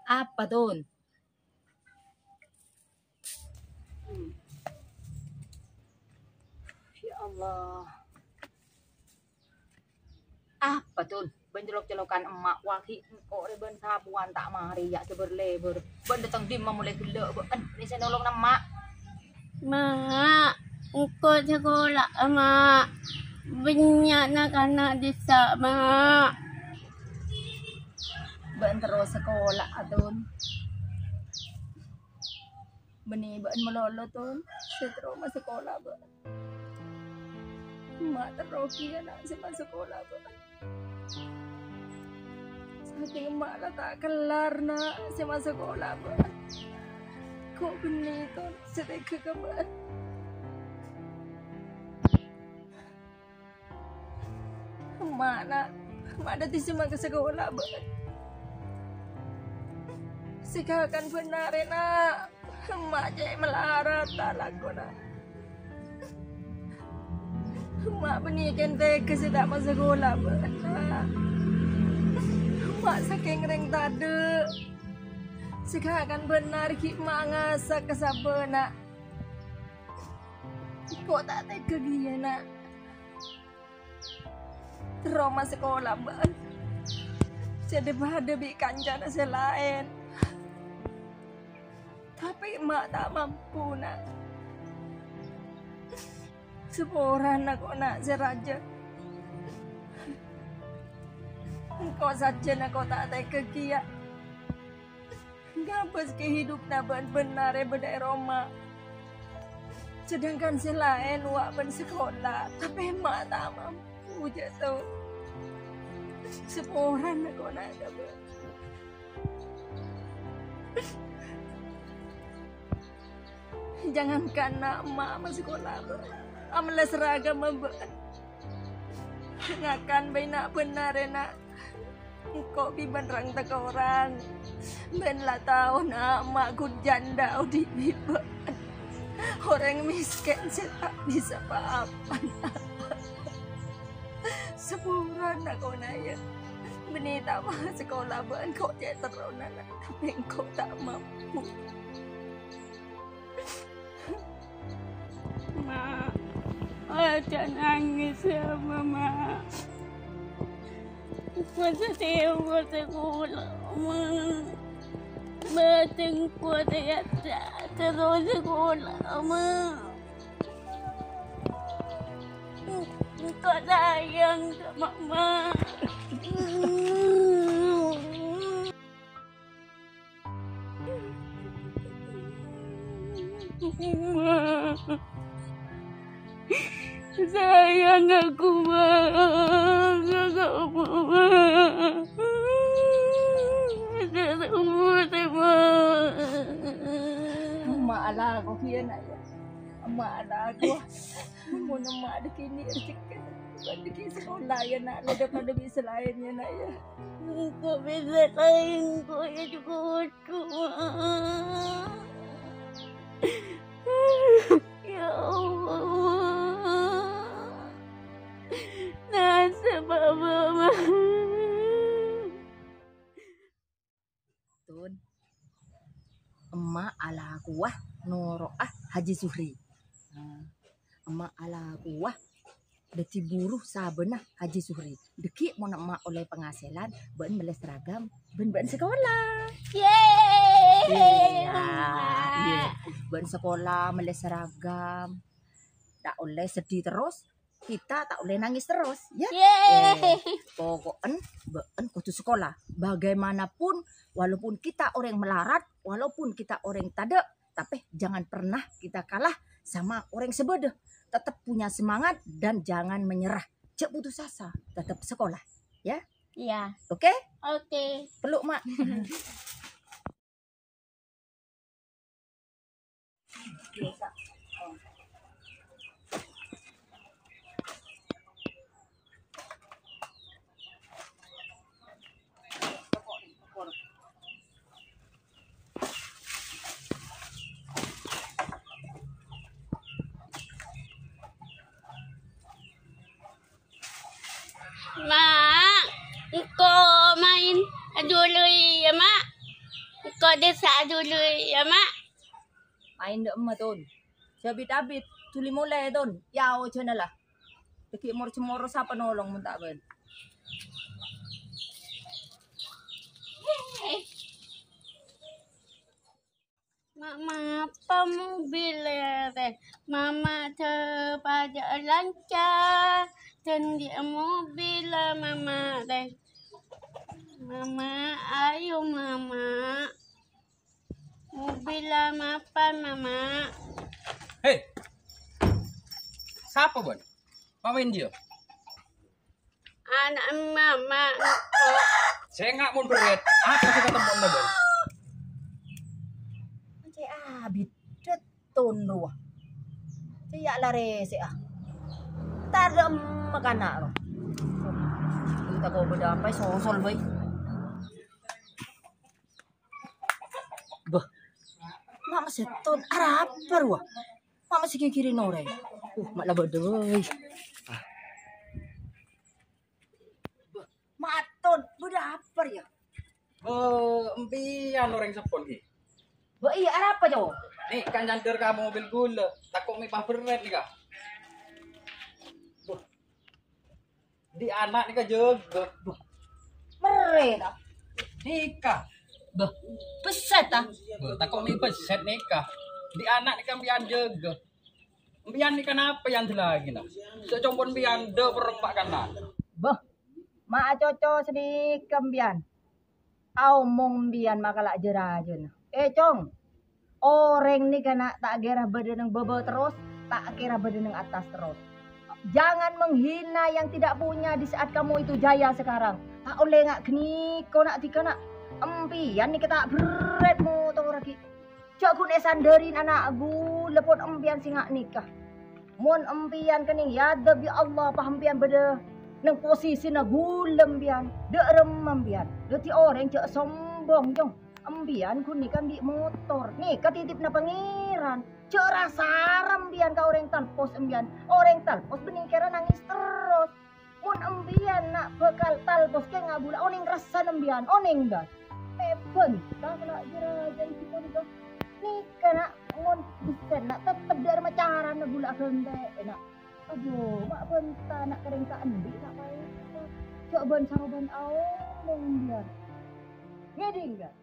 Apa tuh? Ya Allah. Apa tuh? Benjelok-jelokan emak waki kok reben sabuan tak mari ya seberleber. Ben datang dim mulai gelo ben bisa nolong emak. Mak, engkau sekolah, mak. Banyak anak-anak desa, mak. Ben terus sekolah atun. Beni ben melolo tun. Setro mas sekolah ben. Mak terus kia nak sama sekolah ben. Saking mak lah tak kelar nak sama sekolah ben. Kok beni tun sedek ke ben. Mak nak, mak dah tisima ke sekolah ben. Sikakan benar nak. Mak je melarat tak lagu nak. Mak beni kente ke sedak masa sekolah ben. Mak saking reng tade. Sikakan benar ki mak ngasak ke sabar nak. Kok tak tega dia nak. Trauma sekolah ben. Jadi pada bi kancan selain. Tapi mak tak mampu nak. Seorang nak kau nak seraja. Kau saja nak kau tak tega kia. Ngapus kehidup nak benar bedai Roma. Sedangkan selain wak ben sekolah, tapi mak tak mampu je tu. Seorang nak kau nak dapat. Jangankan nak mak masuk sekolah ber. Amalah seragam ber. Ngakan bayi nak benar nak. Kok biban rang tak orang. Ben lah tahu nak mak ku janda di biban. Orang miskin saya tak bisa apa-apa. Sepura nak kau naya. Beni tak mahu sekolah ben kau je terona nak. Tapi kau tak mampu. Mak, jangan nangis ya, Mama. Masa saya buat sekolah, Mak. Batang kuat saya terus sekolah, Mak. Kau sayang sama Mak. Mak. Sayang aku, Mak. Kamu, Mak. Mak ala aku kia nak ya. Mak ala aku. Mau nama ada kini rezeki. Rezeki sekolah ya nak. Daripada bisa lainnya nak ya. Kau bisa lain kau ya juga aku, Mak. Ya Allah. Nasa Mama. Tun. Emak ala kuah norok Haji Suhri. Emak ala kuah deti buruh sabenah Haji Suhri. Deki mau emak oleh penghasilan ben meles seragam ben sekolah. Yeay. Iya. Ben sekolah meles seragam. Tak oleh sedih terus. Kita tak boleh nangis terus ya. Pokoknya ben kudu sekolah. Bagaimanapun walaupun kita orang melarat, walaupun kita orang tada, tapi jangan pernah kita kalah sama orang sebeda. Tetap punya semangat dan jangan menyerah. Cek putus asa, tetap sekolah ya. Iya. Oke? Oke. Peluk mak. Mak, kau main dulu ya, Mak. Kok desa dulu ya, Mak? Main dek emak ton. Sabit-abit tuli mulai ton. Yao cina lah. Deki mor cemoro siapa nolong mun tak ben. Mama apa mobil teh? Mama terpada lancar dan dia mobil mama teh. Mama, ayo mama. Mobil apa mama? Hei, siapa Bon? Main dia. Anak mama. Saya nggak mau beret. Apa sih kata Bon Bon? Cek abit deton ruah. Cek lare se ah. Tar makana ro. Kita kau berdampai sosol boy. Bah. Mak masih ton arah apa ruah? Mak masih kiri nore. Mak lah bodoh. Mak ton budak apa ya? Empian orang sepon ki. Bah iya arah apa jauh? Nih kan nyandir kamu mobil gula. Takut mipah beret nih kak. Di anak nih kak jaga. Mereka. Nikah. Bah, peset ah. Takut mipah set nikah. Di anak nih kan pian jaga. Pian nih kenapa yang lagi nak? Secompon pian de perempak kanan. Bah, mak coco sedih kembian. Au mong bian makalak jerajen. Cong, orang ni kena tak kira badan bebe terus, tak kira badan atas terus. Jangan menghina yang tidak punya di saat kamu itu jaya sekarang. Tak oleh ngak kini, kau nak tika nak empian ni kita berat motor lagi. Cak ku sandarin anak aku lepot empian singak nikah. Mon empian kening ya debi Allah paham pian beda nang posisi na gulem pian, dek remem pian. Deti orang cak sombong jong. Empian ku nikah di motor. Nih ketitip na pangeran. Cak rasaram pian ka orang talpos empian. Orang talpos bening kira nangis terus. Mon empian nak bekal talpos ke ngabula oning rasa empian, oning dah. Peben, tak kena jeraja itu pun dah. Nih kena mon bukan nak tetap dari macaran nak gula kendek nak. Aduh, mak bentar nak kering ka endi nak main. Cak ben saroban au mong biar. Ngeding enggak?